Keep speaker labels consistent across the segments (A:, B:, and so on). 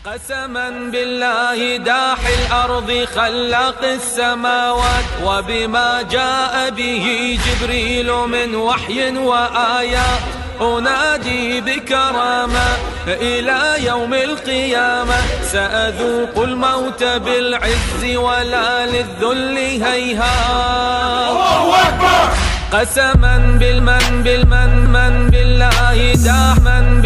A: قسما بالله داح الأرض خلاق السماوات وبما جاء به جبريل من وحي وآيات أنادي بكرامة إلى يوم القيامة سأذوق الموت بالعز ولا للذل هيهات. الله أكبر. قسما بالله داح من بالله داح من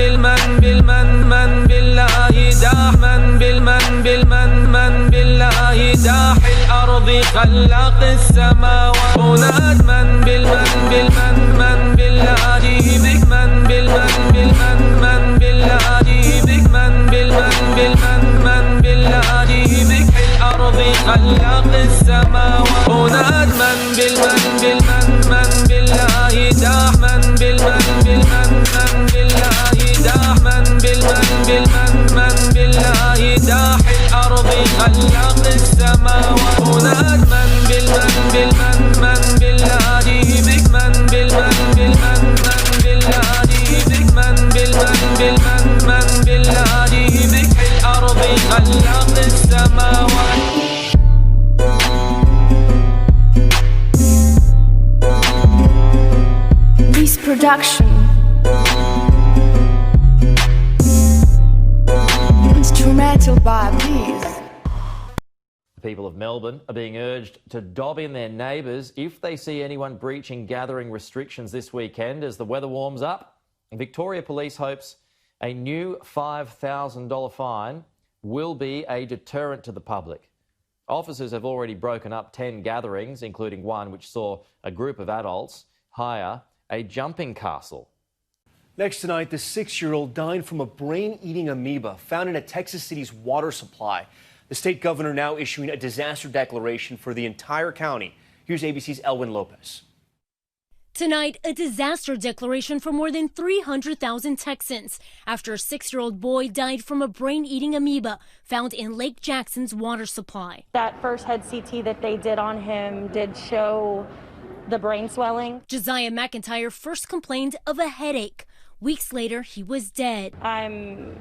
A: بالله داح الأرض خلاق السماوات أناد من بالله بك من بالله بك الأرض خلاق السماوات أناد من بالله داح من بالله داح من بالله داح الأرض خلاق السماوات أناد من بالله بك من بالله بك الأرض خلاق السماوات.
B: This production instrumental by Bees.
C: The people of Melbourne are being urged to dob in their neighbours if they see anyone breaching gathering restrictions this weekend as the weather warms up. Victoria Police hopes a new $5,000 fine will be a deterrent to the public. Officers have already broken up 10 gatherings, including one which saw a group of adults hire a jumping castle.
D: Next tonight, the 6-year-old died from a brain-eating amoeba found in a Texas City's water supply. The state governor now issuing a disaster declaration for the entire county. Here's ABC's Elwin Lopez.
E: Tonight, a disaster declaration for more than 300,000 Texans after a 6-year-old boy died from a brain-eating amoeba found in Lake Jackson's water supply.
F: That first head CT that they did on him did show the brain swelling.
E: Josiah McIntyre first complained of a headache. Weeks later, he was dead.
F: I'm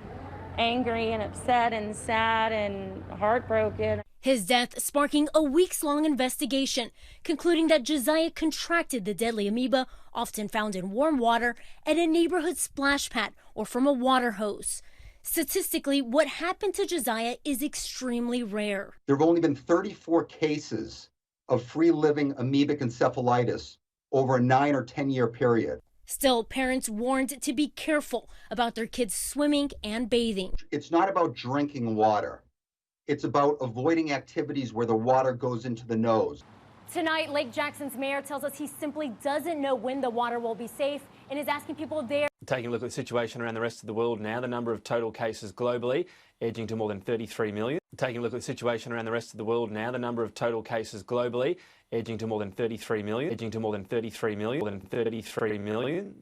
F: angry and upset and sad and heartbroken.
E: His death sparking a weeks-long investigation, concluding that Josiah contracted the deadly amoeba, often found in warm water, at a neighborhood splash pad or from a water hose. Statistically, what happened to Josiah is extremely rare.
G: There have only been 34 cases of free-living amoebic encephalitis over a 9 or 10-year period.
E: Still, parents warned to be careful about their kids swimming and bathing.
G: It's not about drinking water. It's about avoiding activities where the water goes into the nose.
E: Tonight, Lake Jackson's mayor tells us he simply doesn't know when the water will be safe and is asking people there.
H: Taking a look at the situation around the rest of the world now, the number of total cases globally edging to more than 33 million. Taking a look at the situation around the rest of the world now, the number of total cases globally edging to more than 33 million, edging to more than 33 million, more than 33 million.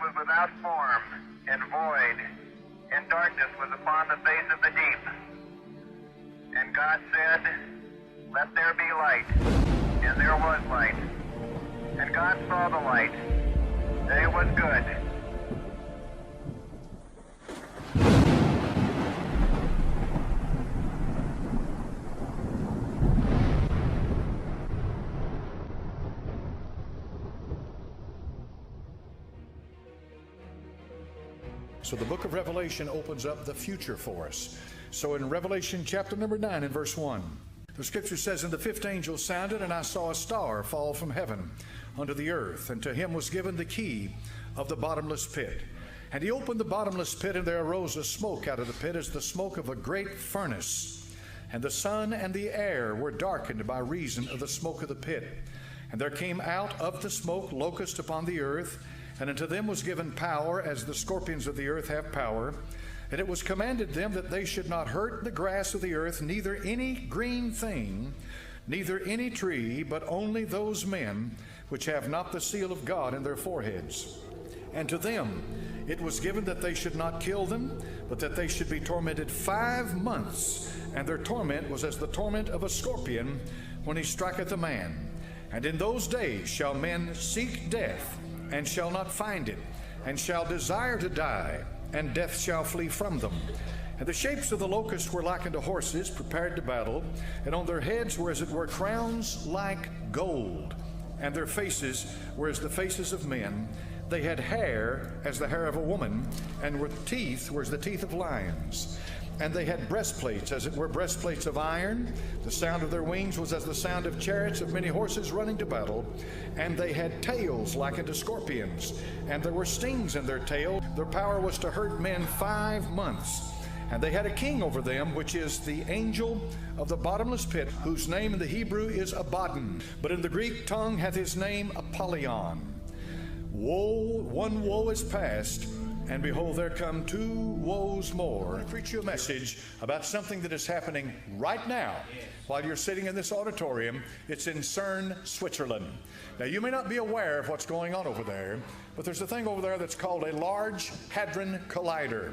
I: was without form, and void, and darkness was upon the face of the deep. And God said, "Let there be light." And there was light. And God saw the light, that it was good.
J: So the book of Revelation opens up the future for us. So in Revelation chapter number 9 and verse 1, the scripture says, "And the fifth angel sounded, and I saw a star fall from heaven unto the earth, and to him was given the key of the bottomless pit. And he opened the bottomless pit, and there arose a smoke out of the pit as the smoke of a great furnace. And the sun and the air were darkened by reason of the smoke of the pit. And there came out of the smoke locusts upon the earth, and unto them was given power, as the scorpions of the earth have power. And it was commanded them that they should not hurt the grass of the earth, neither any green thing, neither any tree, but only those men which have not the seal of God in their foreheads. And to them it was given that they should not kill them, but that they should be tormented 5 months. And their torment was as the torment of a scorpion when he striketh a man. And in those days shall men seek death, and shall not find it, and shall desire to die, and death shall flee from them. And the shapes of the locusts were like unto horses prepared to battle, and on their heads were as it were crowns like gold, and their faces were as the faces of men. They had hair as the hair of a woman, and with teeth were as the teeth of lions. And they had breastplates, as it were breastplates of iron. The sound of their wings was as the sound of chariots of many horses running to battle. And they had tails like unto scorpions, and there were stings in their tail. Their power was to hurt men 5 months. And they had a king over them, which is the angel of the bottomless pit, whose name in the Hebrew is Abaddon, but in the Greek tongue hath his name Apollyon. Woe, one woe is past, and behold, there come 2 woes more. I preach you a message about something that is happening right now while you're sitting in this auditorium. It's in Cern, Switzerland. Now, you may not be aware of what's going on over there, but there's a thing over there that's called a Large Hadron Collider.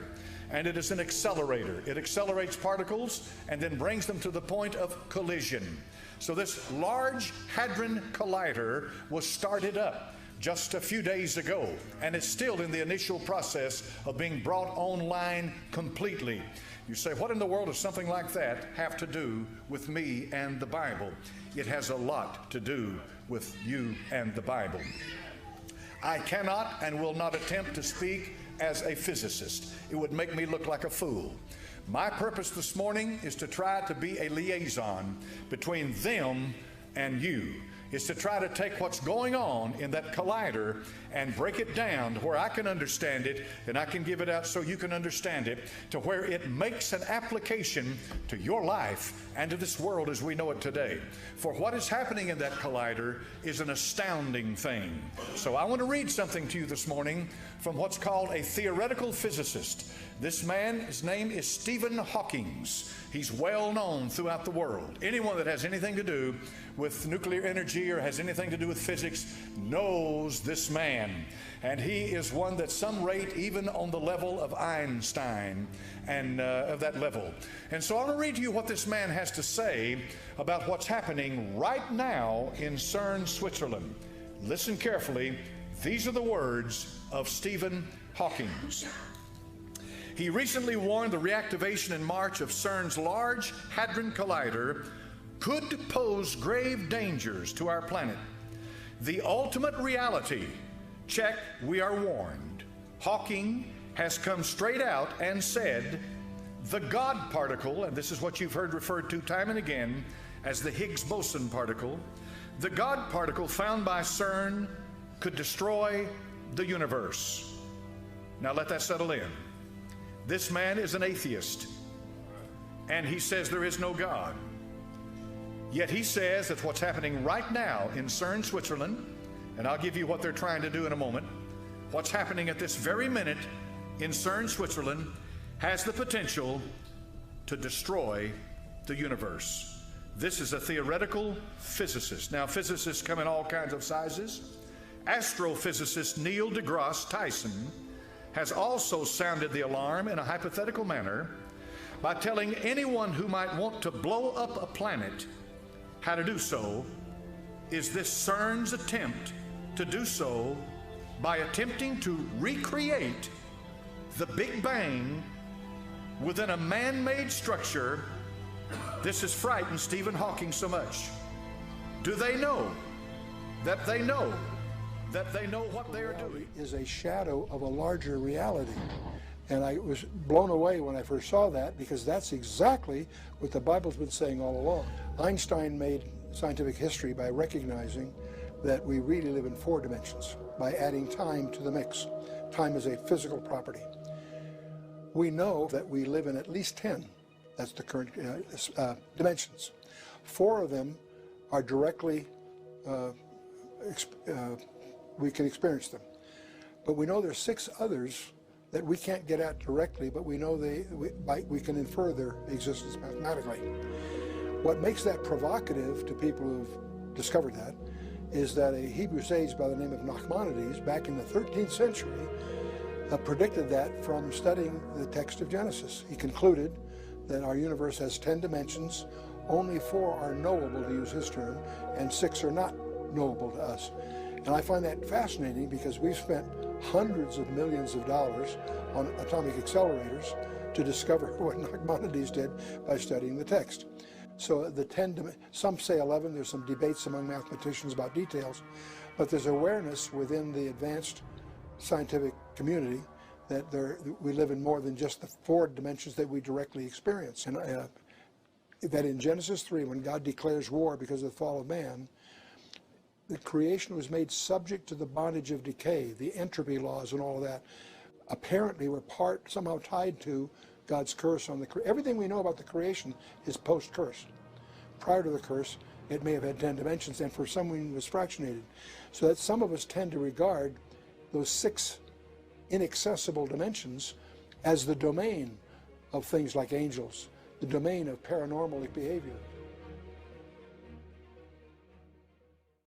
J: And it is an accelerator. It accelerates particles and then brings them to the point of collision. So this Large Hadron Collider was started up just a few days ago, and it's still in the initial process of being brought online completely. You say, what in the world does something like that have to do with me and the Bible? It has a lot to do with you and the Bible. I cannot and will not attempt to speak as a physicist. It would make me look like a fool. My purpose this morning is to try to be a liaison between them and you. Is to try to take what's going on in that collider and break it down to where I can understand it, and I can give it out so you can understand it, to where it makes an application to your life and to this world as we know it today. For what is happening in that collider is an astounding thing. So I want to read something to you this morning from what's called a theoretical physicist. This man, his name is Stephen Hawking. He's well known throughout the world. Anyone that has anything to do with nuclear energy or has anything to do with physics knows this man. And he is one that some rate even on the level of Einstein and of that level. And so I'm going to read to you what this man has to say about what's happening right now in Cern, Switzerland. Listen carefully. These are the words of Stephen Hawking. He recently warned the reactivation in March of CERN's Large Hadron Collider could pose grave dangers to our planet. The ultimate reality, check, we are warned. Hawking has come straight out and said the God particle, and this is what you've heard referred to time and again as the Higgs boson particle, the God particle found by CERN could destroy the universe. Now let that settle in. This man is an atheist, and he says there is no God. Yet he says that what's happening right now in Cern, Switzerland, and I'll give you what they're trying to do in a moment, what's happening at this very minute in Cern, Switzerland, has the potential to destroy the universe. This is a theoretical physicist. Now, physicists come in all kinds of sizes Astrophysicist Neil deGrasse Tyson has also sounded the alarm in a hypothetical manner by telling anyone who might want to blow up a planet how to do so is this CERN's attempt to do so by attempting to recreate the Big Bang within a man-made structure. This has frightened Stephen Hawking so much. Do they know that they know that they know what they are doing?
K: Is a shadow of a larger reality. And I was blown away when I first saw that, because that's exactly what the Bible's been saying all along. Einstein made scientific history by recognizing that we really live in 4 dimensions, by adding time to the mix. Time is a physical property. We know that we live in at least 10, that's the current dimensions. 4 of them are directly, we can experience them. But we know there's 6 others that we can't get at directly, but we know we can infer their existence mathematically. What makes that provocative to people who've discovered that is that a Hebrew sage by the name of Nachmanides, back in the 13th century, predicted that from studying the text of Genesis. He concluded that our universe has 10 dimensions, only 4 are knowable, to use his term, and 6 are not knowable to us. And I find that fascinating, because we've spent hundreds of millions of dollars on atomic accelerators to discover what Nachmanides did by studying the text. So the 10, some say 11, there's some debates among mathematicians about details, but there's awareness within the advanced scientific community that we live in more than just the 4 dimensions that we directly experience. And that in Genesis 3, when God declares war because of the fall of man, the creation was made subject to the bondage of decay, the entropy laws and all of that. Apparently we're somehow tied to God's curse on everything we know about the creation is post-curse. Prior to the curse, it may have had 10 dimensions, and for some reason it was fractionated. So that some of us tend to regard those 6 inaccessible dimensions as the domain of things like angels, the domain of paranormal behavior.